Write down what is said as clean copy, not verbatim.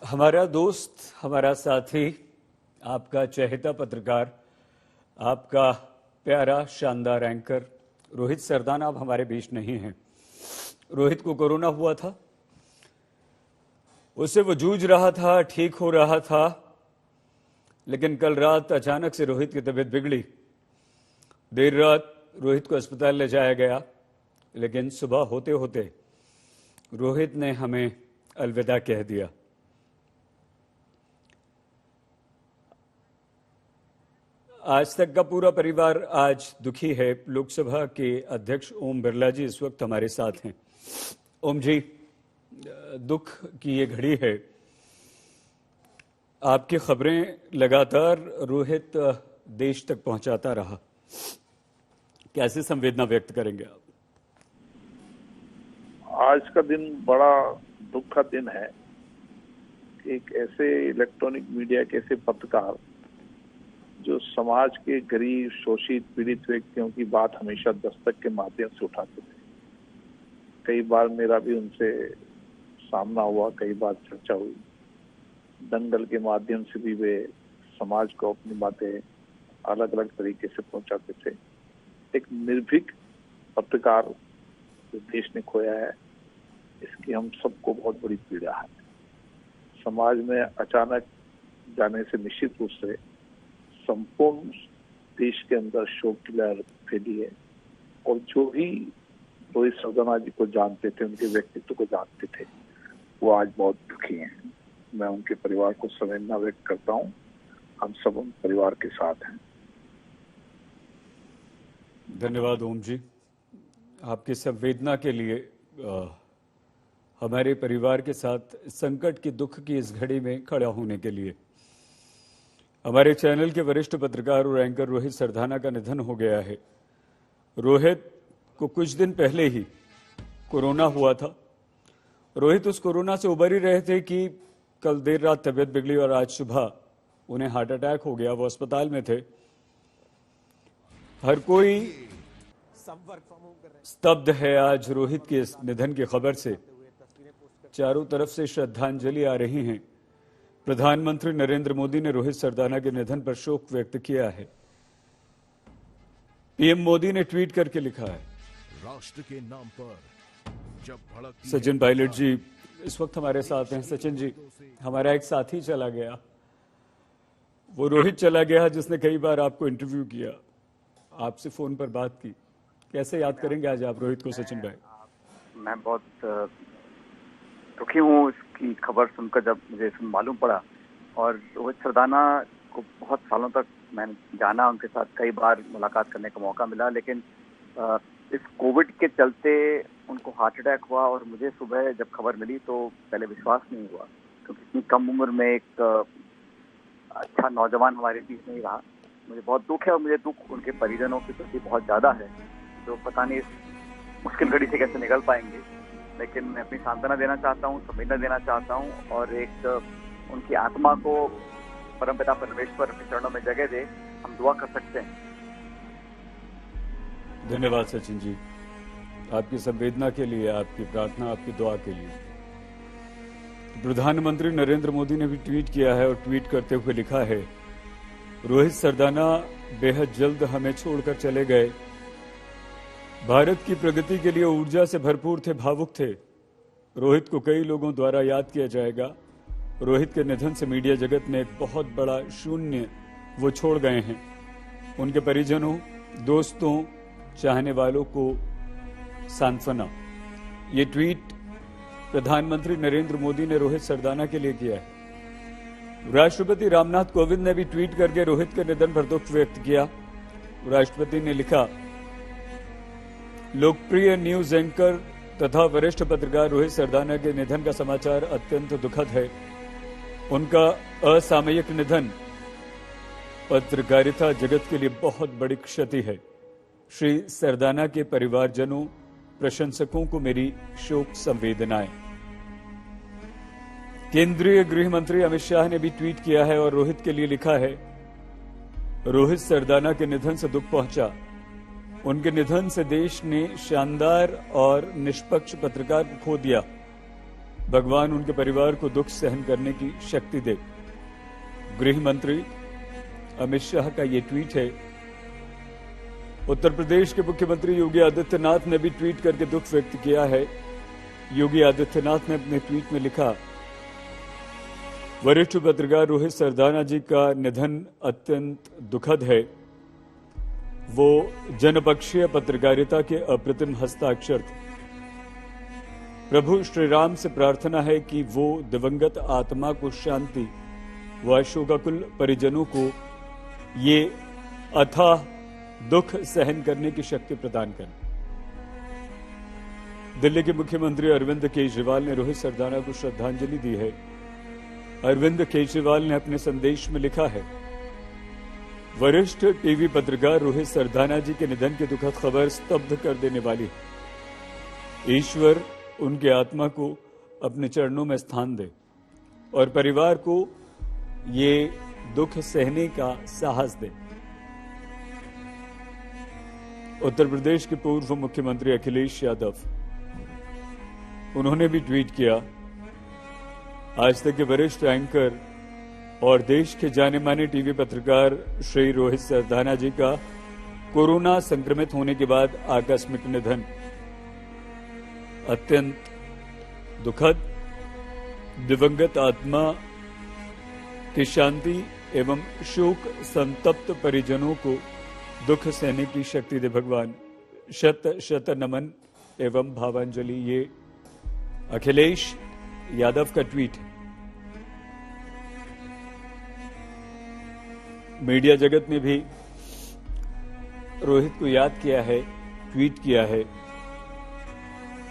हमारा दोस्त, हमारा साथी, आपका चहेता पत्रकार, आपका प्यारा शानदार एंकर रोहित सरदाना अब हमारे बीच नहीं है। रोहित को कोरोना हुआ था, उससे वो जूझ रहा था, ठीक हो रहा था, लेकिन कल रात अचानक से रोहित की तबीयत बिगड़ी। देर रात रोहित को अस्पताल ले जाया गया, लेकिन सुबह होते होते रोहित ने हमें अलविदा कह दिया। आज तक का पूरा परिवार आज दुखी है। लोकसभा के अध्यक्ष ओम बिरला जी इस वक्त हमारे साथ हैं। ओम जी, दुख की ये घड़ी है, आपकी खबरें लगातार रोहित देश तक पहुंचाता रहा, कैसे संवेदना व्यक्त करेंगे आप? आज का दिन बड़ा दुख का दिन है। एक ऐसे इलेक्ट्रॉनिक मीडिया के ऐसे पत्रकार जो समाज के गरीब, शोषित, पीड़ित व्यक्तियों की बात हमेशा दस्तक के माध्यम से उठाते थे। कई बार मेरा भी उनसे सामना हुआ, कई बार चर्चा हुई। दंगल के माध्यम से भी वे समाज को अपनी बातें अलग अलग तरीके से पहुंचाते थे। एक निर्भीक पत्रकार जो देश ने खोया है, इसकी हम सबको बहुत बड़ी पीड़ा है। समाज में अचानक जाने से निश्चित रूप से संपूर्ण देश के अंदर शोक की लहर फैली है। और जो भी रोहित सरदाना जी को जानते थे, उनके व्यक्तित्व को जानते थे, वो आज बहुत दुखी हैं। मैं उनके परिवार को संवेदना व्यक्त करता हूं। हम सब उन परिवार के साथ हैं। धन्यवाद ओम जी, आपकी संवेदना के लिए। हमारे परिवार के साथ संकट की, दुख की इस घड़ी में खड़ा होने के लिए। हमारे चैनल के वरिष्ठ पत्रकार और एंकर रोहित सरदाना का निधन हो गया है। रोहित को कुछ दिन पहले ही कोरोना हुआ था। रोहित उस कोरोना से उबर ही रहे थे कि कल देर रात तबीयत बिगड़ी और आज सुबह उन्हें हार्ट अटैक हो गया। वो अस्पताल में थे। हर कोई स्तब्ध है आज रोहित के इस निधन की खबर से। चारों तरफ से श्रद्धांजलि आ रही हैं। प्रधानमंत्री नरेंद्र मोदी ने रोहित सरदाना के निधन पर शोक व्यक्त किया है। पीएम मोदी ने ट्वीट करके लिखा है, राष्ट्र के नाम पर जब भड़कती सचिन पायलट जी इस वक्त हमारे साथ हैं। सचिन जी, हमारा एक साथी चला गया, वो रोहित चला गया जिसने कई बार आपको इंटरव्यू किया, आपसे फोन पर बात की। कैसे याद करेंगे आज आप रोहित को सचिन भाई? मैं बहुत दुखी हूँ इसकी खबर सुनकर, जब मुझे मालूम पड़ा। और रोहित सरदाना को बहुत सालों तक मैंने जाना, उनके साथ कई बार मुलाकात करने का मौका मिला, लेकिन इस कोविड के चलते उनको हार्ट अटैक हुआ। और मुझे सुबह जब खबर मिली तो पहले विश्वास नहीं हुआ, क्योंकि इतनी कम उम्र में एक अच्छा नौजवान हमारे बीच नहीं रहा। मुझे बहुत दुख है और मुझे दुख उनके परिजनों के प्रति बहुत ज़्यादा है, जो पता नहीं इस मुश्किल घड़ी से कैसे निकल पाएंगे। लेकिन मैं अपनी सांत्वना देना चाहता हूँ, संवेदना देना चाहता हूँ, और एक उनकी आत्मा को परमपिता परमेश्वर अपने चरणों में जगह दे, हम दुआ कर सकते हैं। धन्यवाद सचिन जी, आपकी संवेदना के लिए, आपकी प्रार्थना, आपकी दुआ के लिए। प्रधानमंत्री नरेंद्र मोदी ने भी ट्वीट किया है और ट्वीट करते हुए लिखा है, रोहित सरदाना बेहद जल्द हमें छोड़कर चले गए। भारत की प्रगति के लिए ऊर्जा से भरपूर थे, भावुक थे। रोहित को कई लोगों द्वारा याद किया जाएगा। रोहित के निधन से मीडिया जगत में एक बहुत बड़ा शून्य वो छोड़ गए हैं। उनके परिजनों, दोस्तों, चाहने वालों को सांत्वना। ये ट्वीट प्रधानमंत्री नरेंद्र मोदी ने रोहित सरदाना के लिए किया है। राष्ट्रपति रामनाथ कोविंद ने भी ट्वीट करके रोहित के निधन पर दुख व्यक्त किया। राष्ट्रपति ने लिखा, लोकप्रिय न्यूज एंकर तथा वरिष्ठ पत्रकार रोहित सरदाना के निधन का समाचार अत्यंत दुखद है। उनका असामयिक निधन पत्रकारिता जगत के लिए बहुत बड़ी क्षति है। श्री सरदाना के परिवारजनों, प्रशंसकों को मेरी शोक संवेदनाएं। केंद्रीय गृह मंत्री अमित शाह ने भी ट्वीट किया है और रोहित के लिए लिखा है, रोहित सरदाना के निधन से दुख पहुंचा। उनके निधन से देश ने शानदार और निष्पक्ष पत्रकार को खो दिया। भगवान उनके परिवार को दुख सहन करने की शक्ति दे। गृह मंत्री अमित शाह का ये ट्वीट है। उत्तर प्रदेश के मुख्यमंत्री योगी आदित्यनाथ ने भी ट्वीट करके दुख व्यक्त किया है। योगी आदित्यनाथ ने अपने ट्वीट में लिखा, वरिष्ठ पत्रकार रोहित सरदाना जी का निधन अत्यंत दुखद है। वो जनपक्षीय पत्रकारिता के अप्रतिम हस्ताक्षर थे। प्रभु श्री राम से प्रार्थना है कि वो दिवंगत आत्मा को शांति व शोकाकुल परिजनों को ये अथाह दुख सहन करने की शक्ति प्रदान करें। दिल्ली के मुख्यमंत्री अरविंद केजरीवाल ने रोहित सरदाना को श्रद्धांजलि दी है। अरविंद केजरीवाल ने अपने संदेश में लिखा है, वरिष्ठ टीवी पत्रकार रोहित सरदाना जी के निधन की दुखद खबर स्तब्ध कर देने वाली है। ईश्वर उनकी आत्मा को अपने चरणों में स्थान दे और परिवार को ये दुख सहने का साहस दे। उत्तर प्रदेश के पूर्व मुख्यमंत्री अखिलेश यादव, उन्होंने भी ट्वीट किया, आज तक के वरिष्ठ एंकर और देश के जाने माने टीवी पत्रकार श्री रोहित सरदाना जी का कोरोना संक्रमित होने के बाद आकस्मिक निधन अत्यंत दुखद। दिवंगत आत्मा की शांति एवं शोक संतप्त परिजनों को दुख सहने की शक्ति दे भगवान। शत शत नमन एवं भावांजलि। ये अखिलेश यादव का ट्वीट है। मीडिया जगत ने भी रोहित को याद किया है, ट्वीट किया है।